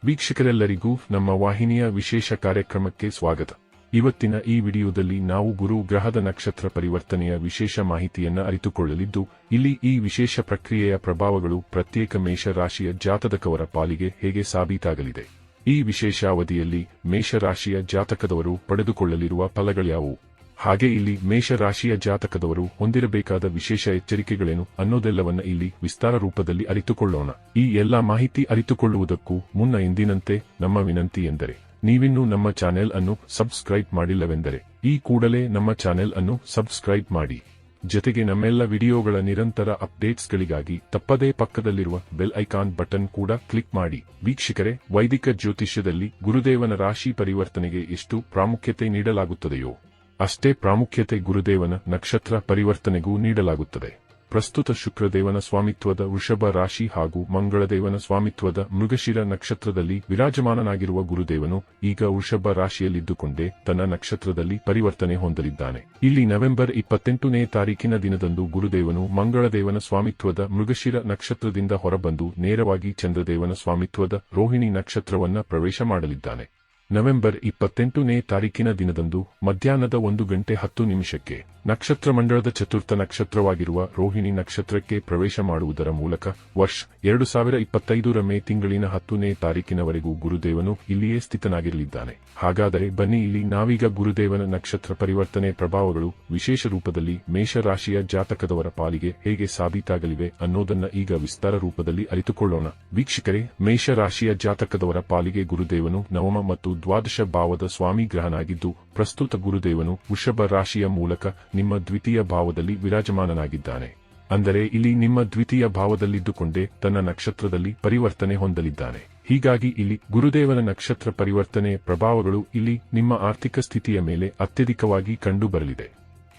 ವೀಕ್ಷಕರೆಲ್ಲರಿಗೂ ನಮ್ಮ ವಾಹಿನಿಯ ವಿಶೇಷ ಕಾರ್ಯಕ್ರಮಕ್ಕೆ ಸ್ವಾಗತ. ಇವತ್ತಿನ ಈ ವಿಡಿಯೋದಲ್ಲಿ ನಾವು ಗುರು ಗ್ರಹದ ನಕ್ಷತ್ರ ಪರಿವರ್ತನೆಯ ವಿಶೇಷ ಮಾಹಿತಿಯನ್ನು ಅರಿತುಕೊಳ್ಳಲಿದ್ದು, ಇಲ್ಲಿ ಈ ವಿಶೇಷ ಪ್ರಕ್ರಿಯೆಯ ಪ್ರಭಾವಗಳು ಪ್ರತ್ಯೇಕ ಮೇಷ ರಾಶಿಯ ಜಾತಕದವರ ಪಾಲಿಗೆ ಹೇಗೆ ಸಾಬೀತಾಗಲಿದೆ. ಈ ವಿಶೇಷ ಅವಧಿಯಲ್ಲಿ ಮೇಷರಾಶಿಯ ಜಾತಕದವರು ಪಡೆದುಕೊಳ್ಳಲಿರುವ ಫಲಗಳ್ಯಾವುವು, ಹಾಗೆ ಇಲ್ಲಿ ಮೇಷರಾಶಿಯ ಜಾತಕದವರು ಹೊಂದಿರಬೇಕಾದ ವಿಶೇಷ ಎಚ್ಚರಿಕೆಗಳೇನು ಅನ್ನೋದೆಲ್ಲವನ್ನ ಇಲ್ಲಿ ವಿಸ್ತಾರ ರೂಪದಲ್ಲಿ ಅರಿತುಕೊಳ್ಳೋಣ. ಈ ಎಲ್ಲಾ ಮಾಹಿತಿ ಅರಿತುಕೊಳ್ಳುವುದಕ್ಕೂ ಮುನ್ನ ಎಂದಿನಂತೆ ನಮ್ಮ ವಿನಂತಿ ಎಂದರೆ, ನೀವಿನ್ನೂ ನಮ್ಮ ಚಾನೆಲ್ ಅನ್ನು ಸಬ್ಸ್ಕ್ರೈಬ್ ಮಾಡಿಲ್ಲವೆಂದರೆ ಈ ಕೂಡಲೇ ನಮ್ಮ ಚಾನೆಲ್ ಅನ್ನು ಸಬ್ಸ್ಕ್ರೈಬ್ ಮಾಡಿ. ಜೊತೆಗೆ ನಮ್ಮೆಲ್ಲ ವಿಡಿಯೋಗಳ ನಿರಂತರ ಅಪ್ಡೇಟ್ಸ್ಗಳಿಗಾಗಿ ತಪ್ಪದೇ ಪಕ್ಕದಲ್ಲಿರುವ ಬೆಲ್ ಐಕಾನ್ ಬಟನ್ ಕೂಡ ಕ್ಲಿಕ್ ಮಾಡಿ. ವೀಕ್ಷಕರೇ, ವೈದಿಕ ಜ್ಯೋತಿಷ್ಯದಲ್ಲಿ ಗುರುದೇವನ ರಾಶಿ ಪರಿವರ್ತನೆಗೆ ಎಷ್ಟು ಪ್ರಾಮುಖ್ಯತೆ ನೀಡಲಾಗುತ್ತದೆಯೋ ಅಷ್ಟೇ ಪ್ರಾಮುಖ್ಯತೆ ಗುರುದೇವನ ನಕ್ಷತ್ರ ಪರಿವರ್ತನೆಗೂ ನೀಡಲಾಗುತ್ತದೆ. ಪ್ರಸ್ತುತ ಶುಕ್ರದೇವನ ಸ್ವಾಮಿತ್ವದ ವೃಷಭ ರಾಶಿ ಹಾಗೂ ಮಂಗಳದೇವನ ಸ್ವಾಮಿತ್ವದ ಮೃಗಶಿರ ನಕ್ಷತ್ರದಲ್ಲಿ ವಿರಾಜಮಾನನಾಗಿರುವ ಗುರುದೇವನು ಈಗ ವೃಷಭ ರಾಶಿಯಲ್ಲಿದ್ದುಕೊಂಡೇ ತನ್ನ ನಕ್ಷತ್ರದಲ್ಲಿ ಪರಿವರ್ತನೆ ಹೊಂದಲಿದ್ದಾನೆ. ಇಲ್ಲಿ ನವೆಂಬರ್ 28ನೇ ತಾರೀಕಿನ ದಿನದಂದು ಗುರುದೇವನು ಮಂಗಳದೇವನ ಸ್ವಾಮಿತ್ವದ ಮೃಗಶಿರ ನಕ್ಷತ್ರದಿಂದ ಹೊರಬಂದು ನೇರವಾಗಿ ಚಂದ್ರದೇವನ ಸ್ವಾಮಿತ್ವದ ರೋಹಿಣಿ ನಕ್ಷತ್ರವನ್ನ ಪ್ರವೇಶ ಮಾಡಲಿದ್ದಾನೆ. ನವೆಂಬರ್ 28ನೇ ತಾರೀಕಿನ ದಿನದಂದು ಮಧ್ಯಾಹ್ನದ 1:10 ನಕ್ಷತ್ರ ಮಂಡಳದ ಚತುರ್ಥ ನಕ್ಷತ್ರವಾಗಿರುವ ರೋಹಿಣಿ ನಕ್ಷತ್ರಕ್ಕೆ ಪ್ರವೇಶ ಮಾಡುವುದರ ಮೂಲಕ ವರ್ಷ 2025 ಮೇ ತಿಂಗಳಿನ 10ನೇ ತಾರೀಕಿನವರೆಗೂ ಗುರುದೇವನು ಇಲ್ಲಿಯೇ ಸ್ಥಿತನಾಗಿರಲಿದ್ದಾನೆ. ಹಾಗಾದರೆ ಬನ್ನಿ, ಇಲ್ಲಿ ನಾವೀಗ ಗುರುದೇವನ ನಕ್ಷತ್ರ ಪರಿವರ್ತನೆ ಪ್ರಭಾವಗಳು ವಿಶೇಷ ರೂಪದಲ್ಲಿ ಮೇಷರಾಶಿಯ ಜಾತಕದವರ ಪಾಲಿಗೆ ಹೇಗೆ ಸಾಬೀತಾಗಲಿವೆ ಅನ್ನೋದನ್ನ ಈಗ ವಿಸ್ತಾರ ರೂಪದಲ್ಲಿ ಅರಿತುಕೊಳ್ಳೋಣ. ವೀಕ್ಷಕರೇ, ಮೇಷರಾಶಿಯ ಜಾತಕದವರ ಪಾಲಿಗೆ ಗುರುದೇವನು ನವಮ ಮತ್ತು ದ್ವಾದಶ ಭಾವದ ಸ್ವಾಮಿ ಗ್ರಹನಾಗಿದ್ದು, ಪ್ರಸ್ತುತ ಗುರುದೇವನು ವೃಷಭ ರಾಶಿಯ ಮೂಲಕ ನಿಮ್ಮ ದ್ವಿತೀಯ ಭಾವದಲ್ಲಿ ವಿರಾಜಮಾನನಾಗಿದ್ದಾನೆ. ಅಂದರೆ ಇಲ್ಲಿ ನಿಮ್ಮ ದ್ವಿತೀಯ ಭಾವದಲ್ಲಿದ್ದುಕೊಂಡೇ ತನ್ನ ನಕ್ಷತ್ರದಲ್ಲಿ ಪರಿವರ್ತನೆ ಹೊಂದಲಿದ್ದಾನೆ. ಹೀಗಾಗಿ ಇಲ್ಲಿ ಗುರುದೇವನ ನಕ್ಷತ್ರ ಪರಿವರ್ತನೆ ಪ್ರಭಾವಗಳು ಇಲ್ಲಿ ನಿಮ್ಮ ಆರ್ಥಿಕ ಸ್ಥಿತಿಯ ಮೇಲೆ ಅತ್ಯಧಿಕವಾಗಿ ಕಂಡುಬರಲಿದೆ.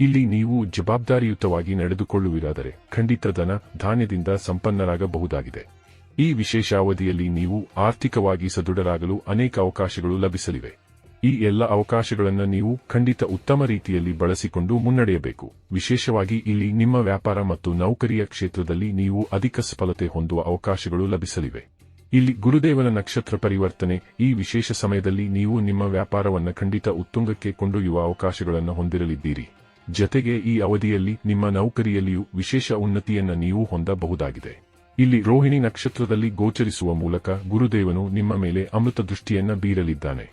ಇಲ್ಲಿ ನೀವು ಜವಾಬ್ದಾರಿಯುತವಾಗಿ ನಡೆದುಕೊಳ್ಳುವಿರಾದರೆ ಖಂಡಿತ ಧನ ಧಾನ್ಯದಿಂದ ಸಂಪನ್ನರಾಗಬಹುದಾಗಿದೆ. ಈ ವಿಶೇಷ ಅವಧಿಯಲ್ಲಿ ನೀವು ಆರ್ಥಿಕವಾಗಿ ಸದೃಢರಾಗಲು ಅನೇಕ ಅವಕಾಶಗಳು ಲಭಿಸಲಿವೆ. ಈ ಎಲ್ಲ ಅವಕಾಶಗಳನ್ನು ನೀವು ಖಂಡಿತ ಉತ್ತಮ ರೀತಿಯಲ್ಲಿ ಬಳಸಿಕೊಂಡು ಮುನ್ನಡೆಯಬೇಕು. ವಿಶೇಷವಾಗಿ ಇಲ್ಲಿ ನಿಮ್ಮ ವ್ಯಾಪಾರ ಮತ್ತು ನೌಕರಿಯ ಕ್ಷೇತ್ರದಲ್ಲಿ ನೀವು ಅಧಿಕ ಸಫಲತೆ ಹೊಂದುವ ಅವಕಾಶಗಳು ಲಭಿಸಲಿವೆ. ಇಲ್ಲಿ ಗುರುದೇವನ ನಕ್ಷತ್ರ ಪರಿವರ್ತನೆ ಈ ವಿಶೇಷ ಸಮಯದಲ್ಲಿ ನೀವು ನಿಮ್ಮ ವ್ಯಾಪಾರವನ್ನು ಖಂಡಿತ ಉತ್ತುಂಗಕ್ಕೆ ಕೊಂಡೊಯ್ಯುವ ಅವಕಾಶಗಳನ್ನು ಹೊಂದಿರಲಿದ್ದೀರಿ. ಜೊತೆಗೆ ಈ ಅವಧಿಯಲ್ಲಿ ನಿಮ್ಮ ನೌಕರಿಯಲ್ಲಿಯೂ ವಿಶೇಷ ಉನ್ನತಿಯನ್ನ ನೀವು ಹೊಂದಬಹುದಾಗಿದೆ. ಇಲ್ಲಿ ರೋಹಿಣಿ ನಕ್ಷತ್ರದಲ್ಲಿ ಗೋಚರಿಸುವ ಮೂಲಕ ಗುರುದೇವನು ನಿಮ್ಮ ಮೇಲೆ ಅಮೃತ ದೃಷ್ಟಿಯನ್ನ ಬೀರಲಿದ್ದಾನೆ.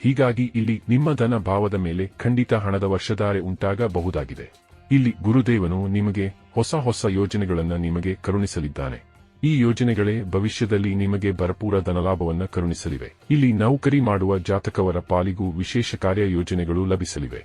ಹೀಗಾಗಿ ಇಲ್ಲಿ ನಿಮ್ಮ ಧನ ಭಾವದ ಮೇಲೆ ಖಂಡಿತ ಹಣದ ವರ್ಷಧಾರೆ ಉಂಟಾಗಬಹುದಾಗಿದೆ. ಇಲ್ಲಿ ಗುರುದೇವನು ನಿಮಗೆ ಹೊಸ ಯೋಜನೆಗಳನ್ನು ನಿಮಗೆ ಕರುಣಿಸಲಿದ್ದಾನೆ. ಈ ಯೋಜನೆಗಳೇ ಭವಿಷ್ಯದಲ್ಲಿ ನಿಮಗೆ ಭರಪೂರ ಧನಲಾಭವನ್ನ ಕರುಣಿಸಲಿವೆ. ಇಲ್ಲಿ ನೌಕರಿ ಮಾಡುವ ಜಾತಕವರ ಪಾಲಿಗೂ ವಿಶೇಷ ಕಾರ್ಯ ಯೋಜನೆಗಳು ಲಭಿಸಲಿವೆ.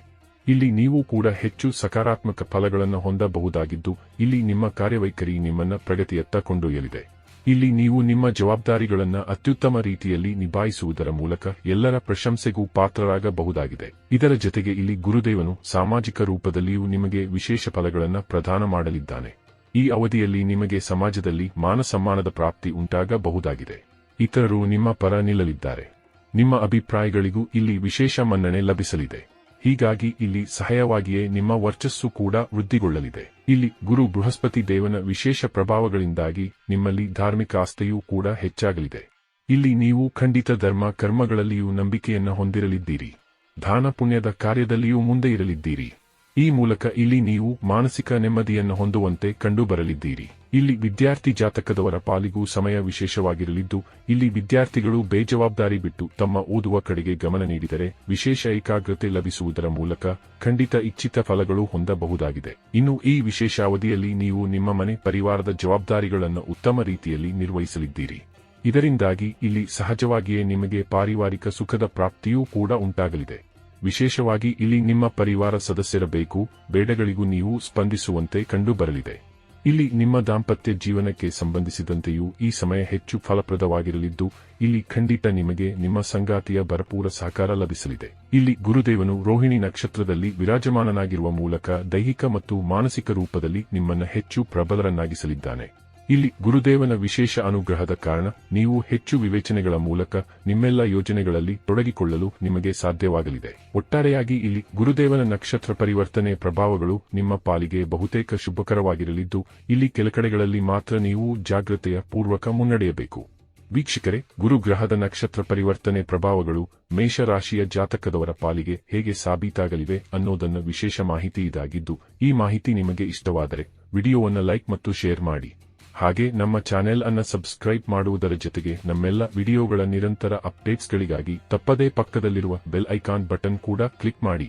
ಇಲ್ಲಿ ನೀವು ಕೂಡ ಹೆಚ್ಚು ಸಕಾರಾತ್ಮಕ ಫಲಗಳನ್ನು ಹೊಂದಬಹುದಾಗಿದ್ದು, ಇಲ್ಲಿ ನಿಮ್ಮ ಕಾರ್ಯವೈಖರಿ ನಿಮ್ಮನ್ನ ಪ್ರಗತಿಯತ್ತ ಕೊಂಡೊಯ್ಯಲಿದೆ. ಇಲ್ಲಿ ನೀವು ನಿಮ್ಮ ಜವಾಬ್ದಾರಿಗಳನ್ನು ಅತ್ಯುತ್ತಮ ರೀತಿಯಲ್ಲಿ ನಿಭಾಯಿಸುವುದರ ಮೂಲಕ ಎಲ್ಲರ ಪ್ರಶಂಸೆಗೂ ಪಾತ್ರರಾಗಬಹುದಾಗಿದೆ. ಇದರ ಜೊತೆಗೆ ಇಲ್ಲಿ ಗುರುದೇವನು ಸಾಮಾಜಿಕ ರೂಪದಲ್ಲಿಯೂ ನಿಮಗೆ ವಿಶೇಷ ಫಲಗಳನ್ನು ಪ್ರದಾನ ಮಾಡಲಿದ್ದಾನೆ. ಈ ಅವಧಿಯಲ್ಲಿ ನಿಮಗೆ ಸಮಾಜದಲ್ಲಿ ಮಾನಸಮ್ಮಾನದ ಪ್ರಾಪ್ತಿ ಉಂಟಾಗಬಹುದಾಗಿದೆ. ಇತರರು ನಿಮ್ಮ ಪರ ನಿಲ್ಲಲಿದ್ದಾರೆ. ನಿಮ್ಮ ಅಭಿಪ್ರಾಯಗಳಿಗೂ ಇಲ್ಲಿ ವಿಶೇಷ ಮನ್ನಣೆ ಲಭಿಸಲಿದೆ. ಹೀಗಾಗಿ ಇಲ್ಲಿ ಸಹಾಯವಾಗಿಯೇ ನಿಮ್ಮ ವರ್ಚಸ್ಸು ಕೂಡ ವೃದ್ಧಿಗೊಳ್ಳಲಿದೆ. ಇಲ್ಲಿ ಗುರು ಬೃಹಸ್ಪತಿ ದೇವನ ವಿಶೇಷ ಪ್ರಭಾವಗಳಿಂದಾಗಿ ನಿಮ್ಮಲ್ಲಿ ಧಾರ್ಮಿಕ ಆಸ್ಥೆಯೂ ಕೂಡ ಹೆಚ್ಚಾಗಲಿದೆ. ಇಲ್ಲಿ ನೀವು ಖಂಡಿತ ಧರ್ಮ ಕರ್ಮಗಳಲ್ಲಿಯೂ ನಂಬಿಕೆಯನ್ನ ಹೊಂದಿರಲಿದ್ದೀರಿ. ದಾನ ಪುಣ್ಯದ ಕಾರ್ಯದಲ್ಲಿಯೂ ಮುಂದೆ ಇರಲಿದ್ದೀರಿ. ಈ ಮೂಲಕ ಇಲ್ಲಿ ನೀವು ಮಾನಸಿಕ ನೆಮ್ಮದಿಯನ್ನು ಹೊಂದುವಂತೆ ಕಂಡುಬರಲಿದ್ದೀರಿ. ಇಲ್ಲಿ ವಿದ್ಯಾರ್ಥಿ ಜಾತಕದವರ ಪಾಲಿಗೂ ಸಮಯ ವಿಶೇಷವಾಗಿರಲಿದ್ದು, ಇಲ್ಲಿ ವಿದ್ಯಾರ್ಥಿಗಳು ಬೇಜವಾಬ್ದಾರಿ ಬಿಟ್ಟು ತಮ್ಮ ಓದುವ ಕಡೆಗೆ ಗಮನ ನೀಡಿದರೆ ವಿಶೇಷ ಏಕಾಗ್ರತೆ ಲಭಿಸುವುದರ ಮೂಲಕ ಖಂಡಿತ ಇಚ್ಛಿತ ಫಲಗಳು ಹೊಂದಬಹುದಾಗಿದೆ. ಇನ್ನು ಈ ವಿಶೇಷ ಅವಧಿಯಲ್ಲಿ ನೀವು ನಿಮ್ಮ ಮನೆ ಪರಿವಾರದ ಜವಾಬ್ದಾರಿಗಳನ್ನು ಉತ್ತಮ ರೀತಿಯಲ್ಲಿ ನಿರ್ವಹಿಸಲಿದ್ದೀರಿ. ಇದರಿಂದಾಗಿ ಇಲ್ಲಿ ಸಹಜವಾಗಿಯೇ ನಿಮಗೆ ಪಾರಿವಾರಿಕ ಸುಖದ ಪ್ರಾಪ್ತಿಯೂ ಕೂಡ ಉಂಟಾಗಲಿದೆ. ವಿಶೇಷವಾಗಿ ಇಲ್ಲಿ ನಿಮ್ಮ ಪರಿವಾರ ಸದಸ್ಯರ ಬೇಕು ಬೇಡಗಳಿಗೂ ನೀವು ಸ್ಪಂದಿಸುವಂತೆ ಕಂಡುಬರಲಿದೆ. ಇಲ್ಲಿ ನಿಮ್ಮ ದಾಂಪತ್ಯ ಜೀವನಕ್ಕೆ ಸಂಬಂಧಿಸಿದಂತೆಯೂ ಈ ಸಮಯ ಹೆಚ್ಚು ಫಲಪ್ರದವಾಗಿರಲಿದ್ದು, ಇಲ್ಲಿ ಖಂಡಿತ ನಿಮಗೆ ನಿಮ್ಮ ಸಂಗಾತಿಯ ಭರಪೂರ ಸಹಕಾರ ಲಭಿಸಲಿದೆ. ಇಲ್ಲಿ ಗುರುದೇವನು ರೋಹಿಣಿ ನಕ್ಷತ್ರದಲ್ಲಿ ವಿರಾಜಮಾನನಾಗಿರುವ ಮೂಲಕ ದೈಹಿಕ ಮತ್ತು ಮಾನಸಿಕ ರೂಪದಲ್ಲಿ ನಿಮ್ಮನ್ನು ಹೆಚ್ಚು ಪ್ರಬಲರನ್ನಾಗಿಸಲಿದ್ದಾನೆ. ಇಲ್ಲಿ ಗುರುದೇವನ ವಿಶೇಷ ಅನುಗ್ರಹದ ಕಾರಣ ನೀವು ಹೆಚ್ಚು ವಿವೇಚನೆಗಳ ಮೂಲಕ ನಿಮ್ಮೆಲ್ಲ ಯೋಜನೆಗಳಲ್ಲಿ ತೊಡಗಿಕೊಳ್ಳಲು ನಿಮಗೆ ಸಾಧ್ಯವಾಗಲಿದೆ. ಒಟ್ಟಾರೆಯಾಗಿ ಇಲ್ಲಿ ಗುರುದೇವನ ನಕ್ಷತ್ರ ಪರಿವರ್ತನೆ ಪ್ರಭಾವಗಳು ನಿಮ್ಮ ಪಾಲಿಗೆ ಬಹುತೇಕ ಶುಭಕರವಾಗಿರಲಿದ್ದು, ಇಲ್ಲಿ ಕೆಲಕಡೆಗಳಲ್ಲಿ ಮಾತ್ರ ನೀವು ಜಾಗೃತೆಯ ಪೂರ್ವಕ ಮುನ್ನಡೆಯಬೇಕು. ವೀಕ್ಷಕರೇ, ಗುರುಗ್ರಹದ ನಕ್ಷತ್ರ ಪರಿವರ್ತನೆ ಪ್ರಭಾವಗಳು ಮೇಷರಾಶಿಯ ಜಾತಕದವರ ಪಾಲಿಗೆ ಹೇಗೆ ಸಾಬೀತಾಗಲಿವೆ ಅನ್ನೋದನ್ನ ವಿಶೇಷ ಮಾಹಿತಿ ಇದಾಗಿದ್ದು, ಈ ಮಾಹಿತಿ ನಿಮಗೆ ಇಷ್ಟವಾದರೆ ವಿಡಿಯೋವನ್ನು ಲೈಕ್ ಮತ್ತು ಶೇರ್ ಮಾಡಿ. ಹಾಗೆ ನಮ್ಮ ಚಾನೆಲ್ ಅನ್ನು ಸಬ್ಸ್ಕ್ರೈಬ್ ಮಾಡುವುದರ ಜೊತೆಗೆ ನಮ್ಮೆಲ್ಲ ವಿಡಿಯೋಗಳ ನಿರಂತರ ಅಪ್ಡೇಟ್ಸ್ಗಳಿಗಾಗಿ ತಪ್ಪದೇ ಪಕ್ಕದಲ್ಲಿರುವ ಬೆಲ್ ಐಕಾನ್ ಬಟನ್ ಕೂಡ ಕ್ಲಿಕ್ ಮಾಡಿ.